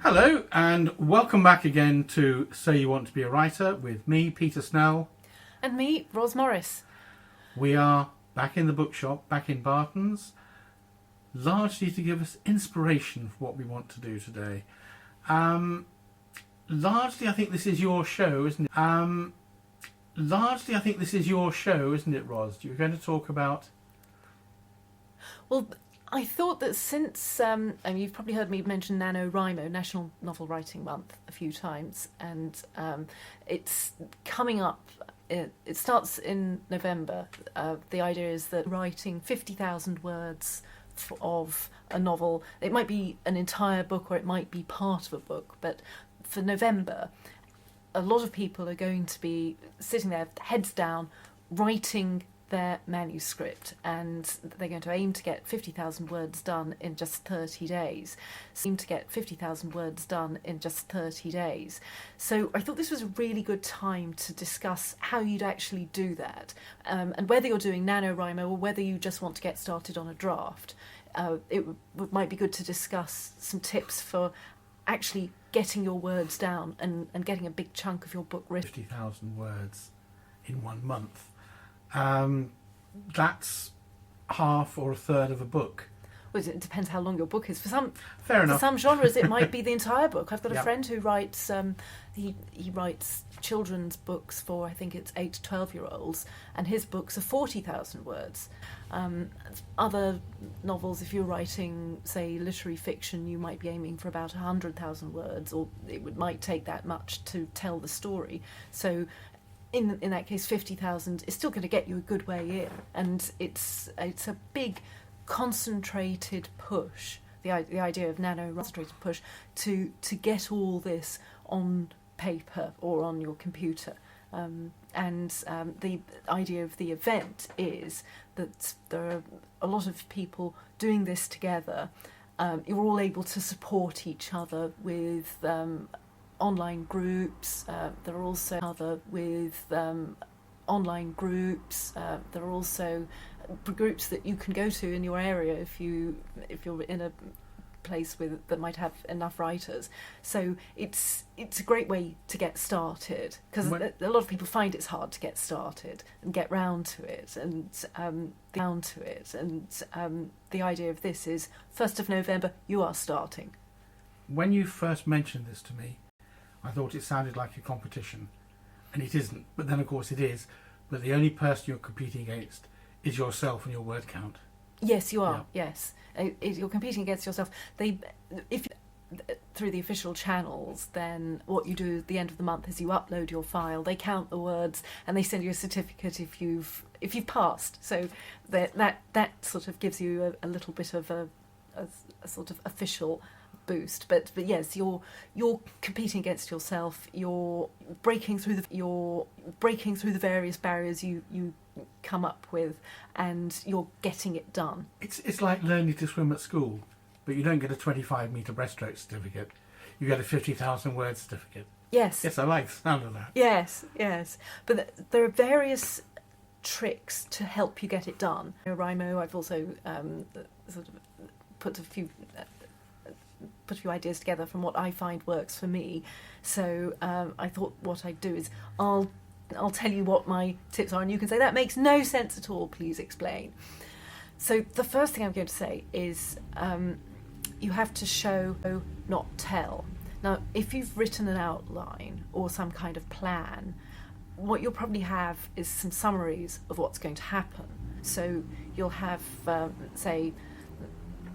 Hello and welcome back again to So You Want to Be a Writer with me, Peter Snell. And me, Ros Morris. We are back in the bookshop, back in Barton's, largely to give us inspiration for what we want to do today. Largely I think this is your show, isn't it? Largely I think this is your show, isn't it, Ros? You're going to talk about... Well, I thought that since, you've probably heard me mention NaNoWriMo, National Novel Writing Month, a few times, and it's coming up, it starts in November. The idea is that writing 50,000 words of a novel, it might be an entire book or it might be part of a book, but for November, a lot of people are going to be sitting there, heads down, writing their manuscript, and they're going to aim to get 50,000 words done in just 30 days. So I thought this was a really good time to discuss how you'd actually do that, and whether you're doing NaNoWriMo or whether you just want to get started on a draft. Might be good to discuss some tips for actually getting your words down and getting a big chunk of your book written. 50,000 words in 1 month. That's half or a third of a book. Well, it depends how long your book is. Fair enough. For some genres, it might be the entire book. I've got a Yep. friend who writes. He writes children's books for, I think it's 8 to 12-year-olds, and his books are 40,000 words. Other novels, if you're writing, say, literary fiction, you might be aiming for about 100,000 words, or might take that much to tell the story. So, in that case, 50,000 is still going to get you a good way in, and it's a big concentrated push. The idea of concentrated push to get all this on paper or on your computer, and the idea of the event is that there are a lot of people doing this together. You're all able to support each other with online groups. There are also online groups. There are also groups that you can go to in your area if you're in a place that might have enough writers. So it's a great way to get started, because a lot of people find it's hard to get started and get round to it, and the idea of this is 1st of November you are starting. When you first mentioned this to me, I thought it sounded like a competition, and it isn't. But then, of course, it is. But the only person you're competing against is yourself and your word count. Yes, you are. Yeah. Yes, you're competing against yourself. Through the official channels, then what you do at the end of the month is you upload your file. They count the words and they send you a certificate if you've passed. So that sort of gives you a little bit of a sort of official boost, but yes, you're competing against yourself. You're breaking through the various barriers you come up with, and you're getting it done. It's like learning to swim at school, but you don't get a 25-metre breaststroke certificate. You get a 50,000 word certificate. Yes. Yes, I like the sound of that. Yes. But there are various tricks to help you get it done. NaNoWriMo, I've also sort of put a few ideas together from what I find works for me. So I thought what I'd do is I'll tell you what my tips are, and you can say that makes no sense at all, please explain. So the first thing I'm going to say is you have to show, not tell. Now, if you've written an outline or some kind of plan, what you'll probably have is some summaries of what's going to happen. So you'll have, say,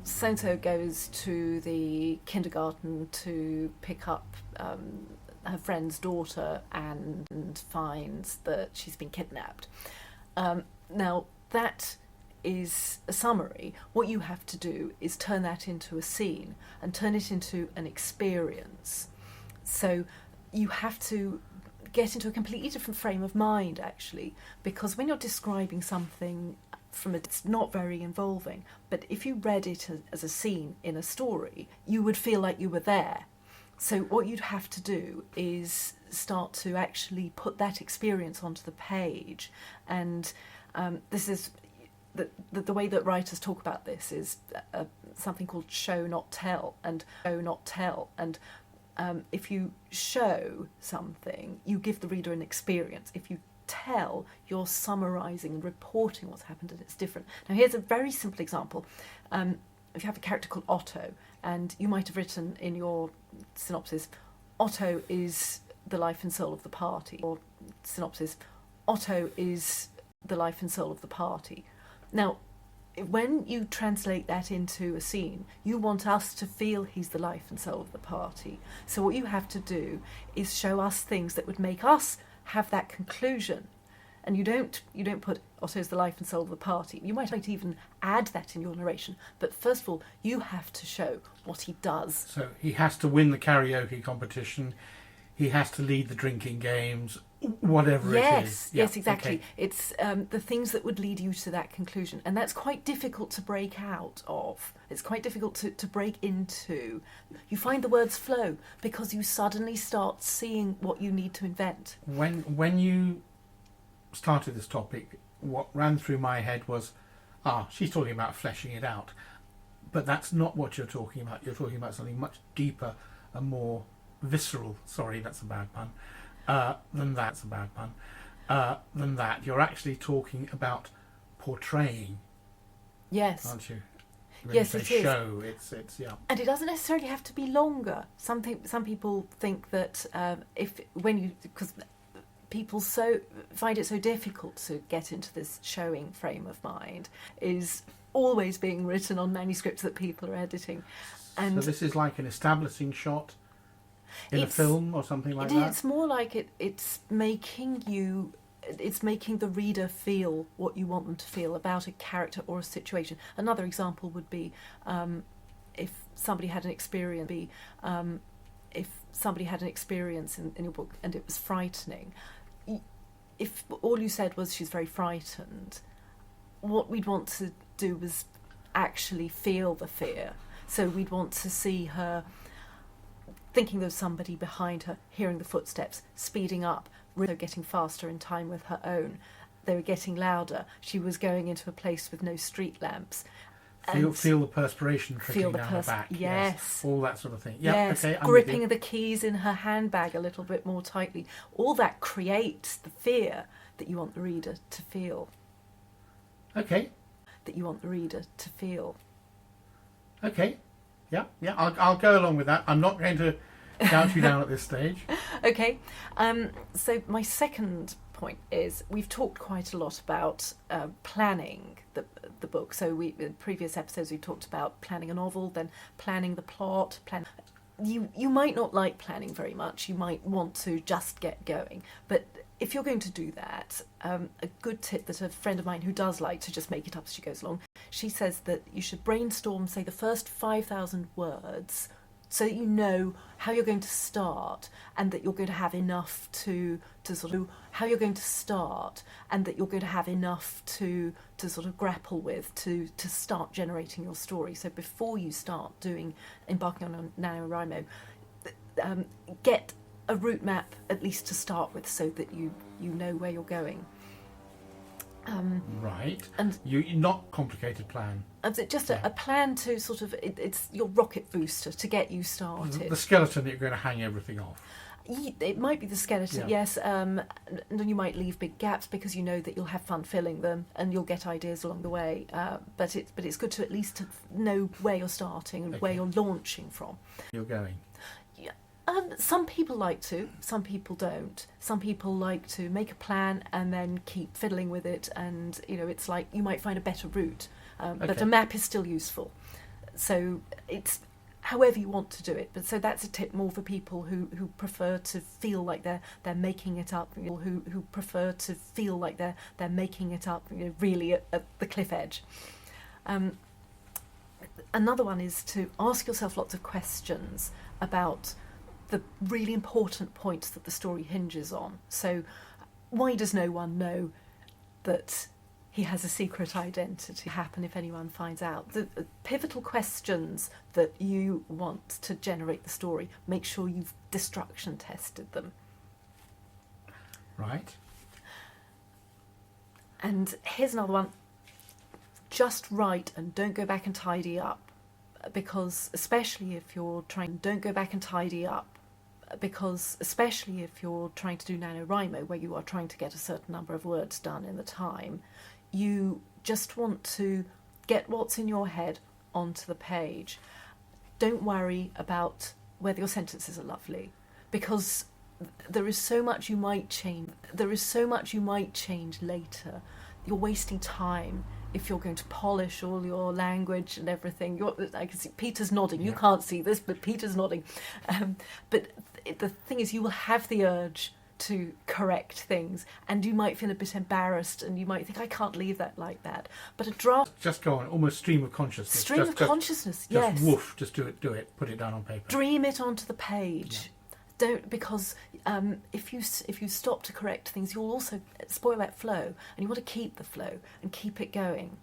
so-and-so goes to the kindergarten to pick up her friend's daughter and finds that she's been kidnapped. Now, that is a summary. What you have to do is turn that into a scene and turn it into an experience. So you have to get into a completely different frame of mind, actually, because when you're describing something it's not very involving, but if you read it as a scene in a story, you would feel like you were there. So what you'd have to do is start to actually put that experience onto the page, and this is the way that writers talk about this is something called show not tell, and if you show something, you give the reader an experience. If you tell, you're summarising and reporting what's happened, and it's different. Now here's a very simple example. If you have a character called Otto, and you might have written in your synopsis, Otto is the life and soul of the party, or synopsis, Otto is the life and soul of the party. Now, when you translate that into a scene, you want us to feel he's the life and soul of the party. So what you have to do is show us things that would make us have that conclusion. And you don't put Otto's the life and soul of the party. You might even add that in your narration. But first of all, you have to show what he does. So he has to win the karaoke competition. He has to lead the drinking games, whatever it is. Yes, exactly. Okay. It's the things that would lead you to that conclusion. And that's quite difficult to break out of. It's quite difficult to break into. You find the words flow because you suddenly start seeing what you need to invent. When you started this topic, what ran through my head was, she's talking about fleshing it out. But that's not what you're talking about. You're talking about something much deeper and more visceral. Sorry, that's a bad pun. Than that. You're actually talking about portraying. Yes. Aren't you? Yes, it is. Show. It's yeah. And it doesn't necessarily have to be longer. Some people think that because people find it so difficult to get into this showing frame of mind, is always being written on manuscripts that people are editing. And so this is like an establishing shot in a film or something like that? It's more like it's making the reader feel what you want them to feel about a character or a situation. Another example would be if somebody had an experience in your book and it was frightening. If all you said was she's very frightened, what we'd want to do was actually feel the fear. So we'd want to see her thinking there was somebody behind her, hearing the footsteps, speeding up, really getting faster in time with her own. They were getting louder. She was going into a place with no street lamps. Feel the perspiration trickling down her back. Yes. All that sort of thing. Yeah, yes. Okay, Gripping the keys in her handbag a little bit more tightly. All that creates the fear that you want the reader to feel. Okay. That you want the reader to feel. Okay. Yeah. I'll go along with that. I'm not going to doubt you down at this stage. Okay. So my second point is we've talked quite a lot about planning the book. So in previous episodes we talked about planning a novel, then planning the plot. You might not like planning very much. You might want to just get going. But if you're going to do that, a good tip that a friend of mine who does like to just make it up as she goes along, she says that you should brainstorm, say, the first 5,000 words so that you know how you're going to start and that you're going to have enough to sort of grapple with to start generating your story. So before you start embarking on a NaNoWriMo, get a route map at least to start with so that you know where you're going. Right. And you not complicated plan. Just a plan to sort of it's your rocket booster to get you started. The skeleton that you're going to hang everything off. It might be the skeleton, yes, and you might leave big gaps because you know that you'll have fun filling them and you'll get ideas along the way. But it's good to at least know where you're starting and where you're launching from. You're going. Some people like to, some people don't. Some people like to make a plan and then keep fiddling with it, and it's like you might find a better route, but a map is still useful. So it's however you want to do it. But so that's a tip more for people who prefer to feel like they're making it up. Who prefer to feel like they're making it up. Really at the cliff edge. Another one is to ask yourself lots of questions about the really important points that the story hinges on. So why does no one know that he has a secret identity? Happen if anyone finds out? The pivotal questions that you want to generate the story, make sure you've destruction tested them. Right. And here's another one. just write and don't go back and tidy up, because especially if you're trying to do NaNoWriMo, where you are trying to get a certain number of words done in the time, you just want to get what's in your head onto the page. Don't worry about whether your sentences are lovely, because there is so much you might change later. You're wasting time if you're going to polish all your language and everything. I can see Peter's nodding. You can't see this, but Peter's nodding. But the thing is, you will have the urge to correct things, and you might feel a bit embarrassed, and you might think, I can't leave that like that. But a draft... Just go on, almost stream of consciousness. Yes. Just woof, just do it, put it down on paper. Dream it onto the page. Yeah. Don't, because if you stop to correct things, you'll also spoil that flow, and you want to keep the flow and keep it going.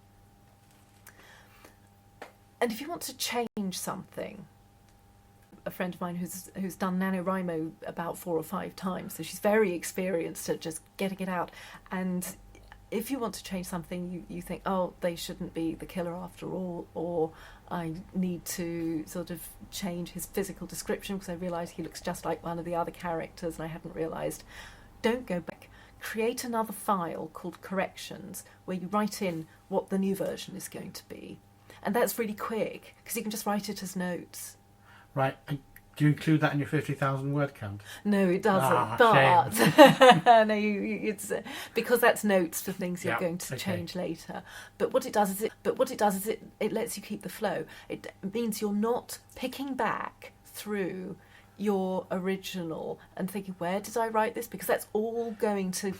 And if you want to change something, a friend of mine who's done NaNoWriMo about 4 or 5 times, so she's very experienced at just getting it out. And if you want to change something, you think, oh, they shouldn't be the killer after all, or I need to sort of change his physical description because I realise he looks just like one of the other characters and I hadn't realised. Don't go back. Create another file called corrections where you write in what the new version is going to be. And that's really quick because you can just write it as notes. Right. And do you include that in your 50,000 word count? No, it doesn't. Shame. No, it's because that's notes for things you're going to change later. But what it does is it lets you keep the flow. It means you're not picking back through your original and thinking, where did I write this? Because that's all going to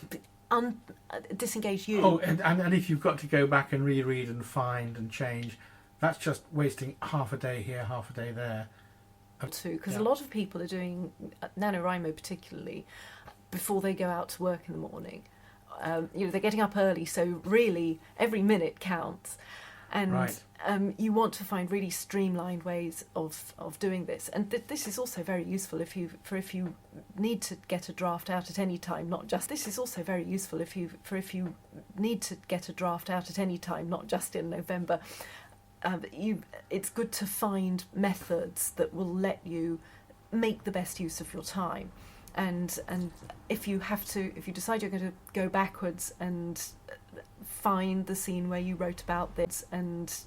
disengage you. Oh, and if you've got to go back and reread and find and change, that's just wasting half a day here, half a day there. Too, because a lot of people are doing NaNoWriMo particularly before they go out to work in the morning. They're getting up early, so really every minute counts. And you want to find really streamlined ways of doing this. And this is also very useful if you need to get a draft out at any time, not just in November. It's good to find methods that will let you make the best use of your time, and if you decide you're going to go backwards and find the scene where you wrote about this and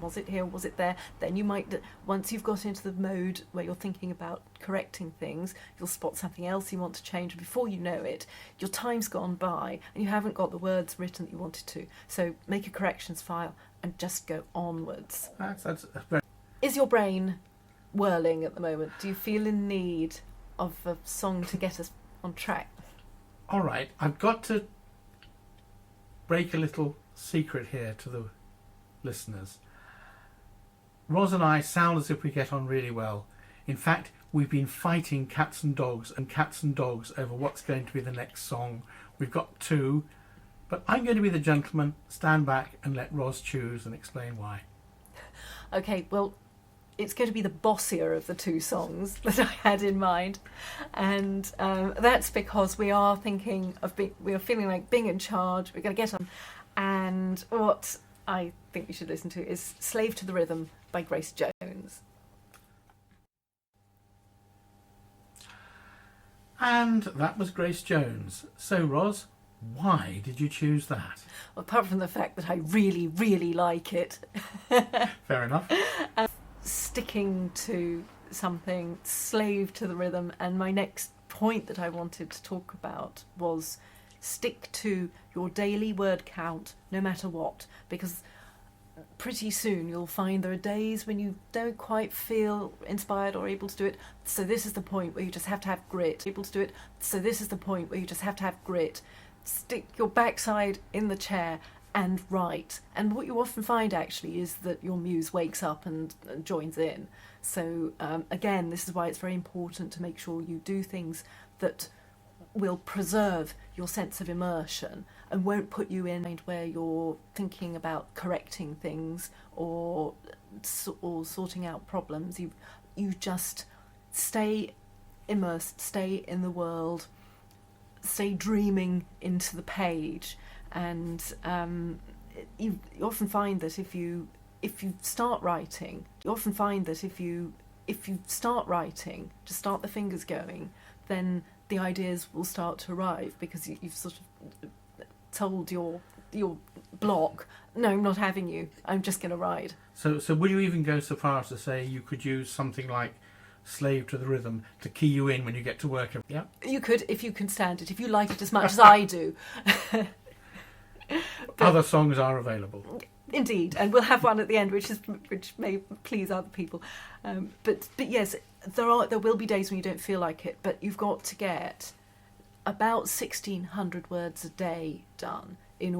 was it here, was it there, then you might, once you've got into the mode where you're thinking about correcting things, you'll spot something else you want to change, and before you know it, your time's gone by and you haven't got the words written that you wanted to. So make a corrections file and just go onwards. That's very... Is your brain whirling at the moment? Do you feel in need of a song to get us on track? All right, I've got to break a little secret here to the listeners. Ros and I sound as if we get on really well. In fact, we've been fighting cats and dogs over what's going to be the next song. We've got 2, but I'm going to be the gentleman, stand back and let Ros choose and explain why. Okay, well, it's going to be the bossier of the 2 songs that I had in mind, and that's because we are feeling like being in charge. We're going to get on, and what I think you should listen to is "Slave to the Rhythm" by Grace Jones. And that was Grace Jones. So, Ros, why did you choose that? Well, apart from the fact that I really, really like it. Fair enough. Sticking to something, slave to the rhythm, and my next point that I wanted to talk about was stick to your daily word count no matter what, because pretty soon you'll find there are days when you don't quite feel inspired or able to do it, so this is the point where you just have to have grit. Stick your backside in the chair and write. And what you often find actually is that your muse wakes up and joins in. So again, this is why it's very important to make sure you do things that will preserve your sense of immersion and won't put you in a mind where you're thinking about correcting things or sorting out problems. You just stay immersed, stay in the world, stay dreaming into the page, and you often find that if you start writing, to start the fingers going, then the ideas will start to arrive, because you've sort of told your block, no, I'm not having you, I'm just going to write. So would you even go so far as to say you could use something like Slave to the Rhythm to key you in when you get to work? Yeah, you could, if you can stand it, if you like it as much as I do. Other songs are available. Indeed, and we'll have one at the end, which may please other people. But yes, there will be days when you don't feel like it, but you've got to get about 1,600 words a day done in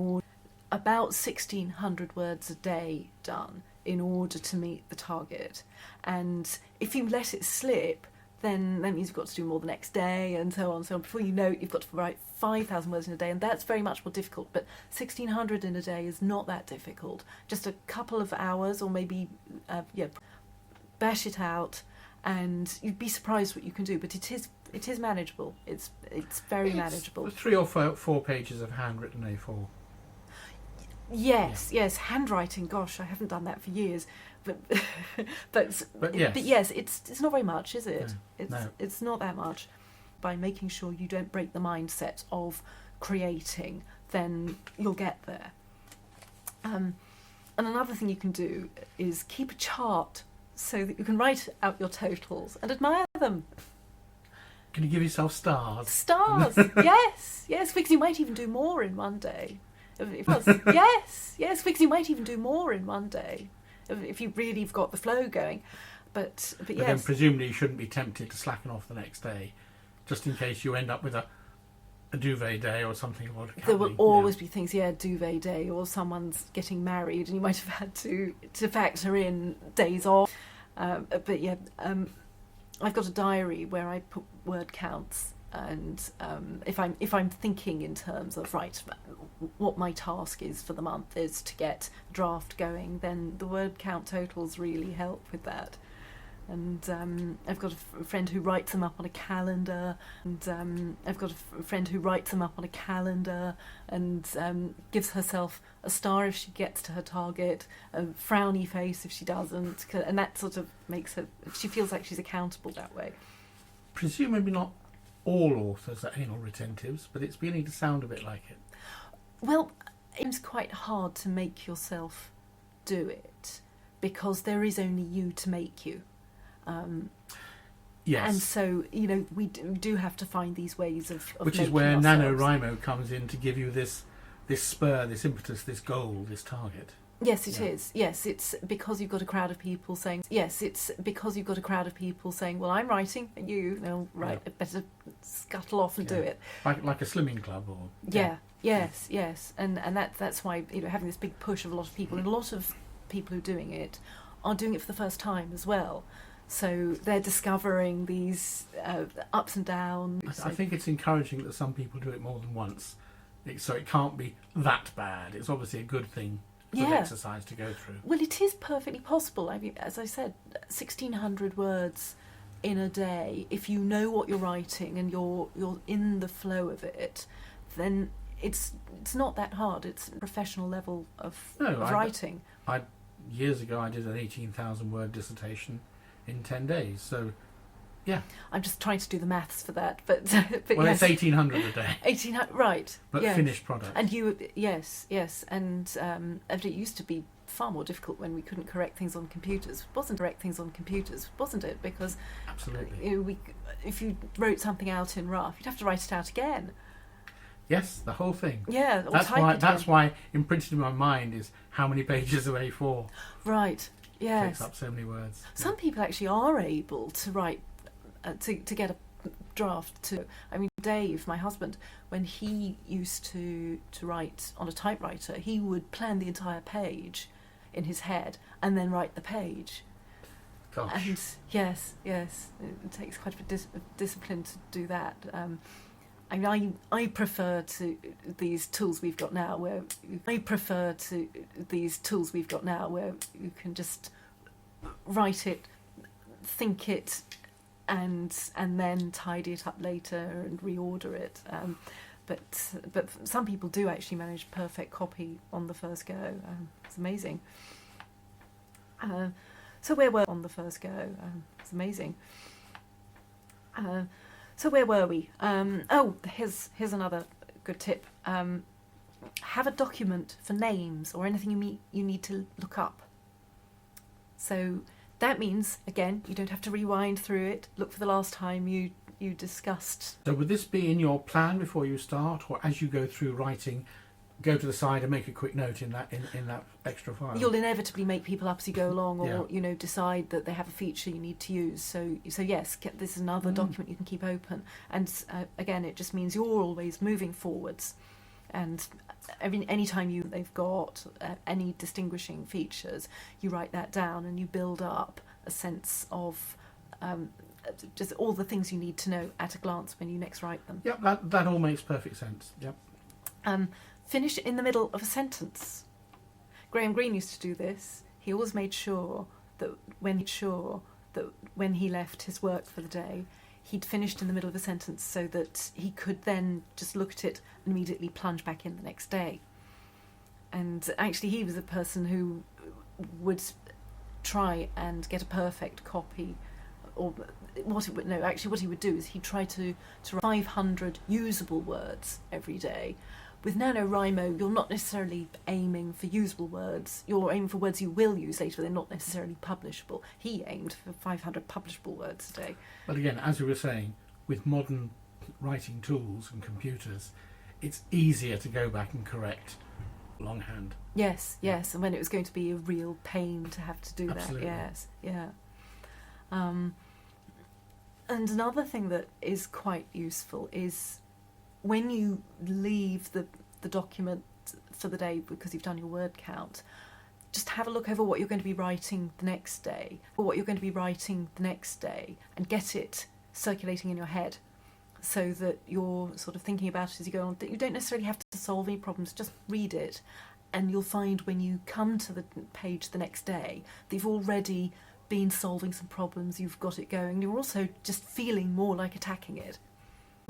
order to meet the target. And if you let it slip, then that means you've got to do more the next day, and so on. So before you know it, you've got to write 5,000 words in a day, and that's very much more difficult. But 1,600 in a day is not that difficult. Just a couple of hours, or maybe, bash it out, and you'd be surprised what you can do. But it is manageable. It's very manageable. 3 or 4 pages of handwritten A4. Yes, handwriting. Gosh, I haven't done that for years. But yes, it's not very much, is it? No. It's not that much. By making sure you don't break the mindset of creating, then you'll get there. And another thing you can do is keep a chart so that you can write out your totals and admire them. Can you give yourself stars? Stars, yes, because you might even do more in one day. Yes, because you might even do more in one day if you really have got the flow going. But yes. Then presumably you shouldn't be tempted to slacken off the next day, just in case you end up with a duvet day or something. There will always be things, duvet day, or someone's getting married and you might have had to factor in days off. I've got a diary where I put word counts, and if I'm thinking in terms of what my task is for the month is to get a draft going, then the word count totals really help with that. And I've got a friend who writes them up on a calendar, and gives herself a star if she gets to her target, a frowny face if she doesn't, and that sort of makes her, she feels like she's accountable that way. Presumably not all authors are anal retentives, but it's beginning to sound a bit like it. Well, it's quite hard to make yourself do it, because there is only you to make you. Yes. And so, we do have to find these ways of which is where NaNoWriMo comes in to give you this spur, this impetus, this goal, this target. Yes, it is. Yes, it's because you've got a crowd of people saying, well, I'm writing, and you, right, I better scuttle off and do it. Like a slimming club, or... Yes. And that's why, having this big push of a lot of people, and a lot of people who are doing it for the first time as well. So they're discovering these ups and downs. I think it's encouraging that some people do it more than once, so it can't be that bad. It's obviously a good thing for the exercise to go through. Well, it is perfectly possible. I mean, as I said, 1,600 words in a day. If you know what you're writing and you're in the flow of it, then it's not that hard. It's a professional level of writing. Years ago, I did an 18,000 word dissertation in 10 days. So, yeah. I'm just trying to do the maths for that, but well, yes. It's 1,800 a day. 1,800, right? But yes. Finished product. And yes, and it used to be far more difficult when we couldn't correct things on computers. Wasn't it? Because absolutely, if you wrote something out in rough, you'd have to write it out again. Yes, the whole thing. Yeah, that's why imprinted in my mind is how many pages of A4. Right. Yes. Takes up so many words. Some people actually are able to write to get a draft to. I mean, Dave, my husband, when he used to write on a typewriter, he would plan the entire page in his head and then write the page. Gosh. And yes, it takes quite a bit of discipline to do that. I prefer to these tools we've got now where you can just write it, think it, and then tidy it up later and reorder it. but some people do actually manage perfect copy on the first go. It's amazing. So where were on the first go? It's amazing. So where were we? Here's another good tip. Have a document for names or anything you need to look up. So that means, again, you don't have to rewind through it, look for the last time you discussed. So would this be in your plan before you start, or as you go through writing, go to the side and make a quick note in that extra file? You'll inevitably make people up as you go along, or Yeah. decide that they have a feature you need to use. So yes, this is another document you can keep open. And again, it just means you're always moving forwards. And any time they've got any distinguishing features, you write that down and you build up a sense of just all the things you need to know at a glance when you next write them. Yep, that all makes perfect sense. Yep. Finish in the middle of a sentence. Graham Greene used to do this. He always made sure that when he left his work for the day, he'd finished in the middle of a sentence so that he could then just look at it and immediately plunge back in the next day. And actually he was a person who would try and get a perfect copy, or what he would do is he'd try to write 500 usable words every day. With NaNoWriMo, you're not necessarily aiming for usable words. You're aiming for words you will use later, but they're not necessarily publishable. He aimed for 500 publishable words a day. But again, as we were saying, with modern writing tools and computers, it's easier to go back and correct longhand. Yes, and when it was going to be a real pain to have to do Absolutely. that. Yes, yeah. And another thing that is quite useful is when you leave the document for the day because you've done your word count, just have a look over what you're going to be writing the next day, and get it circulating in your head so that you're sort of thinking about it as you go on. That you don't necessarily have to solve any problems, just read it, and you'll find when you come to the page the next day that you've already been solving some problems, you've got it going, you're also just feeling more like attacking it.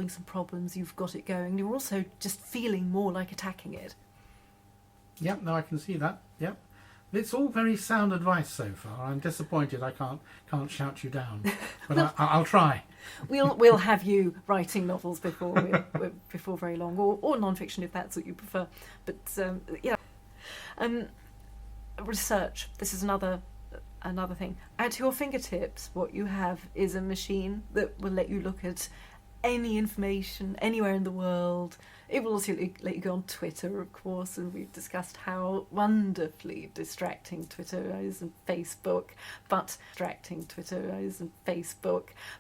Some problems, you've got it going, you're also just feeling more like attacking it. Yep, no, I can see that. Yep. It's all very sound advice so far. I'm disappointed I can't shout you down, but I'll try. We'll have you writing novels before very long, or non-fiction if that's what you prefer. But research. This is another thing. At your fingertips, what you have is a machine that will let you look at any information anywhere in the world. It will also let you go on Twitter, of course, and we've discussed how wonderfully distracting Twitter is, and Facebook,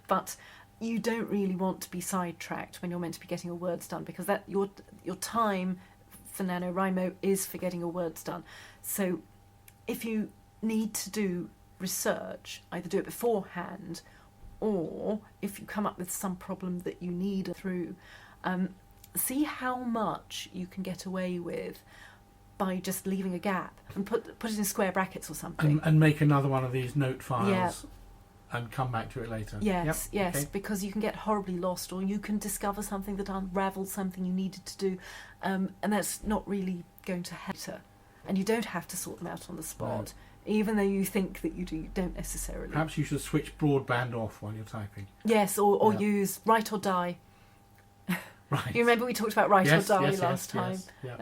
but you don't really want to be sidetracked when you're meant to be getting your words done, because that your time for NaNoWriMo is for getting your words done. So if you need to do research, either do it beforehand, or if you come up with some problem that you need through, see how much you can get away with by just leaving a gap and put it in square brackets or something. And make another one of these note files. Yeah. And come back to it later. Yes, yep. Okay. Because you can get horribly lost, or you can discover something that unravels something you needed to do, and that's not really going to help. And you don't have to sort them out on the spot. No. Even though you think that you do, you don't necessarily. Perhaps you should switch broadband off while you're typing. Yes, or use write or die. Right. You remember we talked about write or die last time? Yes, yeah.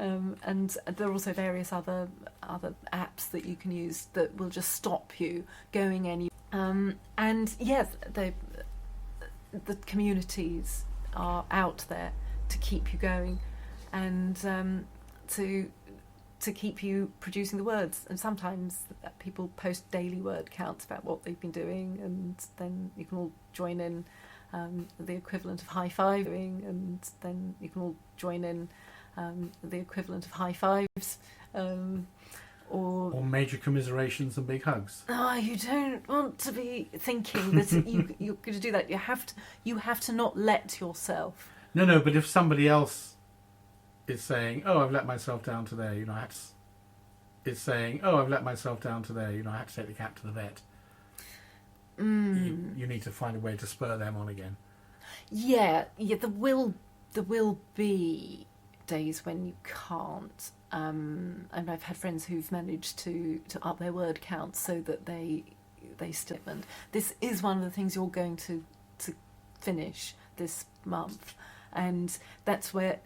And there are also various other apps that you can use that will just stop you going anywhere. And yes, the communities are out there to keep you going, and to keep you producing the words. And sometimes people post daily word counts about what they've been doing, and then you can all join in the equivalent of high fiving, and then you can all join in the equivalent of high fives. Or major commiserations and big hugs. Oh, you don't want to be thinking that you're going to do that. You have to not let yourself. No, but if somebody else is saying, "Oh, I've let myself down today," I had to take the cat to the vet. You need to find a way to spur them on again. Yeah. There will there will be days when you can't. And I've had friends who've managed to up their word count so that they still. And this is one of the things you're going to finish this month. And that's where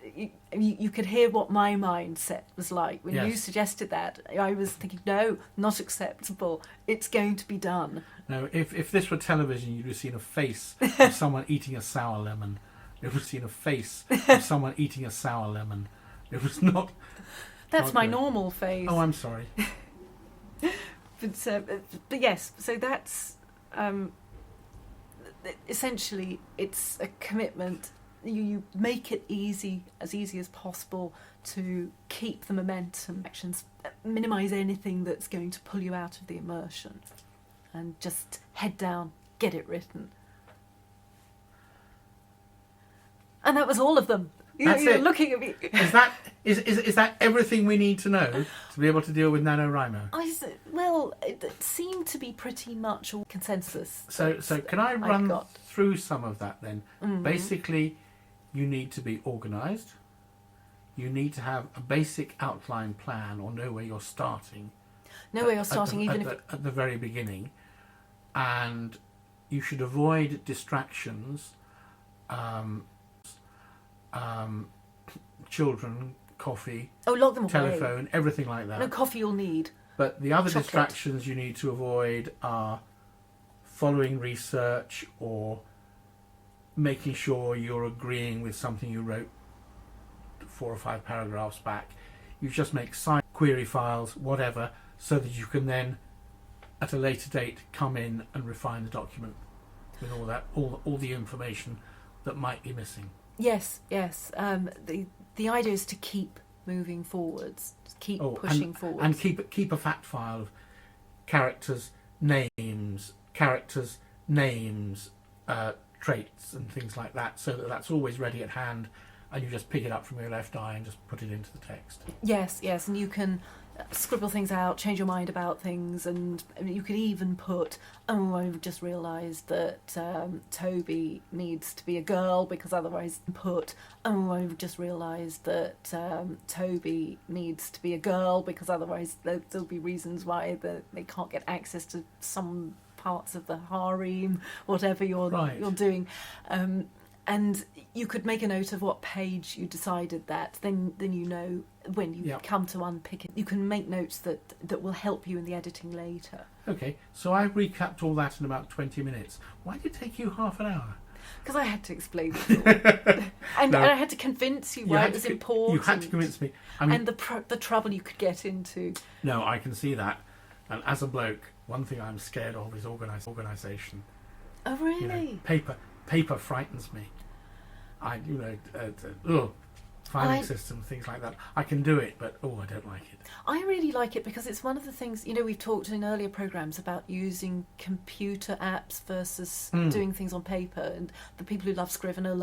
you could hear what my mindset was like when you suggested that. I was thinking, no, not acceptable. It's going to be done. No, if this were television, you'd have seen a face of someone eating a sour lemon. You would have seen a face of someone eating a sour lemon. It was not. That's not my good. normal face. Oh, I'm sorry. But yes, so that's essentially it's a commitment. You make it as easy as possible to keep the momentum, actions, minimise anything that's going to pull you out of the immersion, and just head down, get it written. And that was all of them. You're looking at me. Is that everything we need to know to be able to deal with NaNoWriMo? Well, it seemed to be pretty much all consensus. So can I run through some of that then? Mm-hmm. Basically, you need to be organised. You need to have a basic outline plan or know where you're starting. Know where you're starting, at the very beginning. And you should avoid distractions. Children, coffee, lock them telephone, away. Everything like that. No coffee you'll need. But the other Chocolate. distractions you need to avoid are following research or making sure you're agreeing with something you wrote 4 or 5 paragraphs back. You just make side query files, whatever, so that you can then, at a later date, come in and refine the document with all the information that might be missing. Yes. The idea is to keep moving forwards, keep pushing forward, and keep a fact file of characters' names, traits, and things like that, so that that's always ready at hand, and you just pick it up from your left eye and just put it into the text. Yes, and you can scribble things out, change your mind about things, and you could even put, I've just realised that Toby needs to be a girl because otherwise I've just realised that Toby needs to be a girl because otherwise there'll be reasons why they can't get access to some parts of the harem, whatever you're doing. And you could make a note of what page you decided that. Then you know when you come to unpick it. You can make notes that will help you in the editing later. Okay, so I recapped all that in about 20 minutes. Why did it take you half an hour? Because I had to explain it all. and I had to convince you why it was important. You had to convince me. And the trouble you could get into. No, I can see that. And as a bloke, one thing I'm scared of is organisation. Oh, really? Paper frightens me. Filing system, things like that. I can do it, but I don't like it. I really like it because it's one of the things, we've talked in earlier programmes about using computer apps versus doing things on paper. And the people who love Scrivener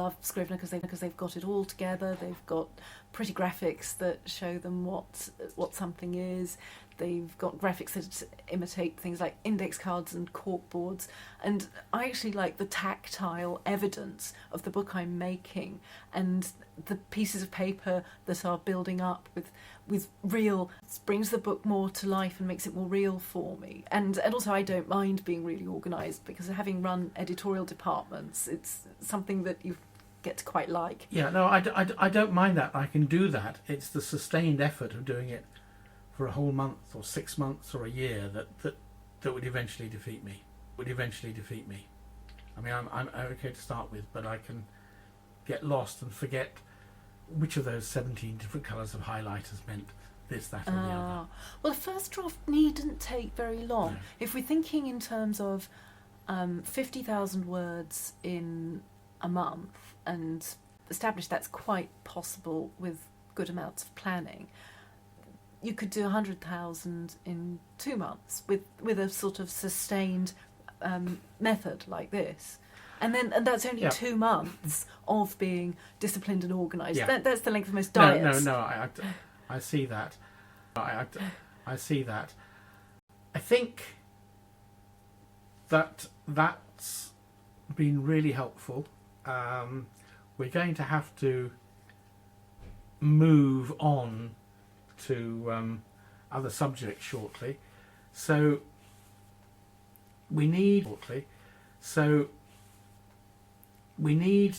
because they've got it all together. They've got pretty graphics that show them what something is. They've got graphics that imitate things like index cards and corkboards. And I actually like the tactile evidence of the book I'm making and the pieces of paper that are building up with real, brings the book more to life and makes it more real for me. And also I don't mind being really organised because having run editorial departments, it's something that you get to quite like. Yeah, no, I don't mind that. I can do that. It's the sustained effort of doing it for a whole month or 6 months or a year that would eventually defeat me. I mean, I'm okay to start with, but I can get lost and forget which of those 17 different colours of highlighters meant this, that, or the other. Well, the first draft needn't take very long. No. If we're thinking in terms of 50,000 words in a month, and establish that's quite possible with good amounts of planning, you could do 100,000 in 2 months with a sort of sustained method like this. And that's only 2 months of being disciplined and organised. Yeah. That's the length of most diets. No, I see that. I see that. I think that's been really helpful. we're going to have to move on to other subjects shortly. So we need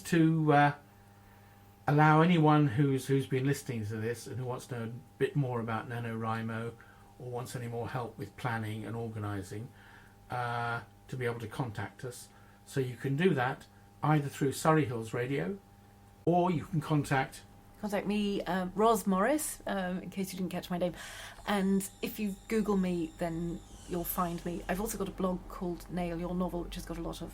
to allow anyone who's been listening to this and who wants to know a bit more about NaNoWriMo or wants any more help with planning and organising to be able to contact us. So you can do that either through Surrey Hills Radio, or you can contact me, Ros Morris, in case you didn't catch my name. And if you Google me, then you'll find me. I've also got a blog called Nail Your Novel, which has got a lot of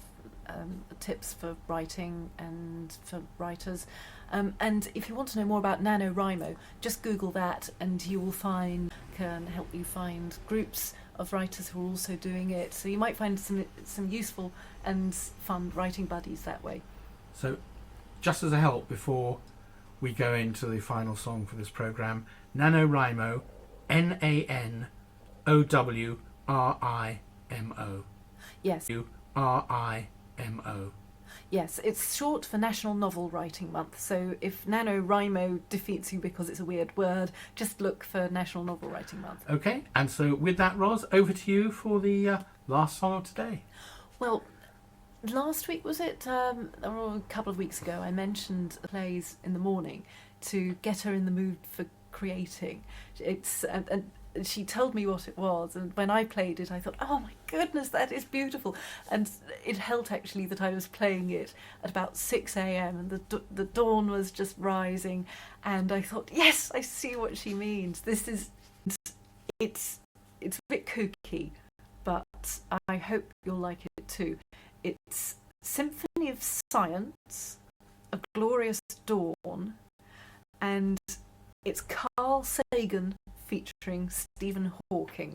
tips for writing and for writers. And if you want to know more about NaNoWriMo, just Google that and you will can help you find groups of writers who are also doing it. So you might find some useful and fun writing buddies that way. So just as a help before we go into the final song for this programme, NaNoWriMo, NaNoWriMo. Yes. RIMO. Yes, it's short for National Novel Writing Month. So if NaNoWriMo defeats you because it's a weird word, just look for National Novel Writing Month. Okay, and so with that, Ros, over to you for the last song of today. Well, last week, was it? Or a couple of weeks ago, I mentioned plays in the morning to get her in the mood for creating. It's and she told me what it was, and when I played it I thought, oh my goodness, that is beautiful. And it helped actually that I was playing it at about 6 a.m. and the dawn was just rising, and I thought, yes, I see what she means. It's a bit kooky, but I hope you'll like it too. It's Symphony of Science, A Glorious Dawn, and it's Carl Sagan featuring Stephen Hawking.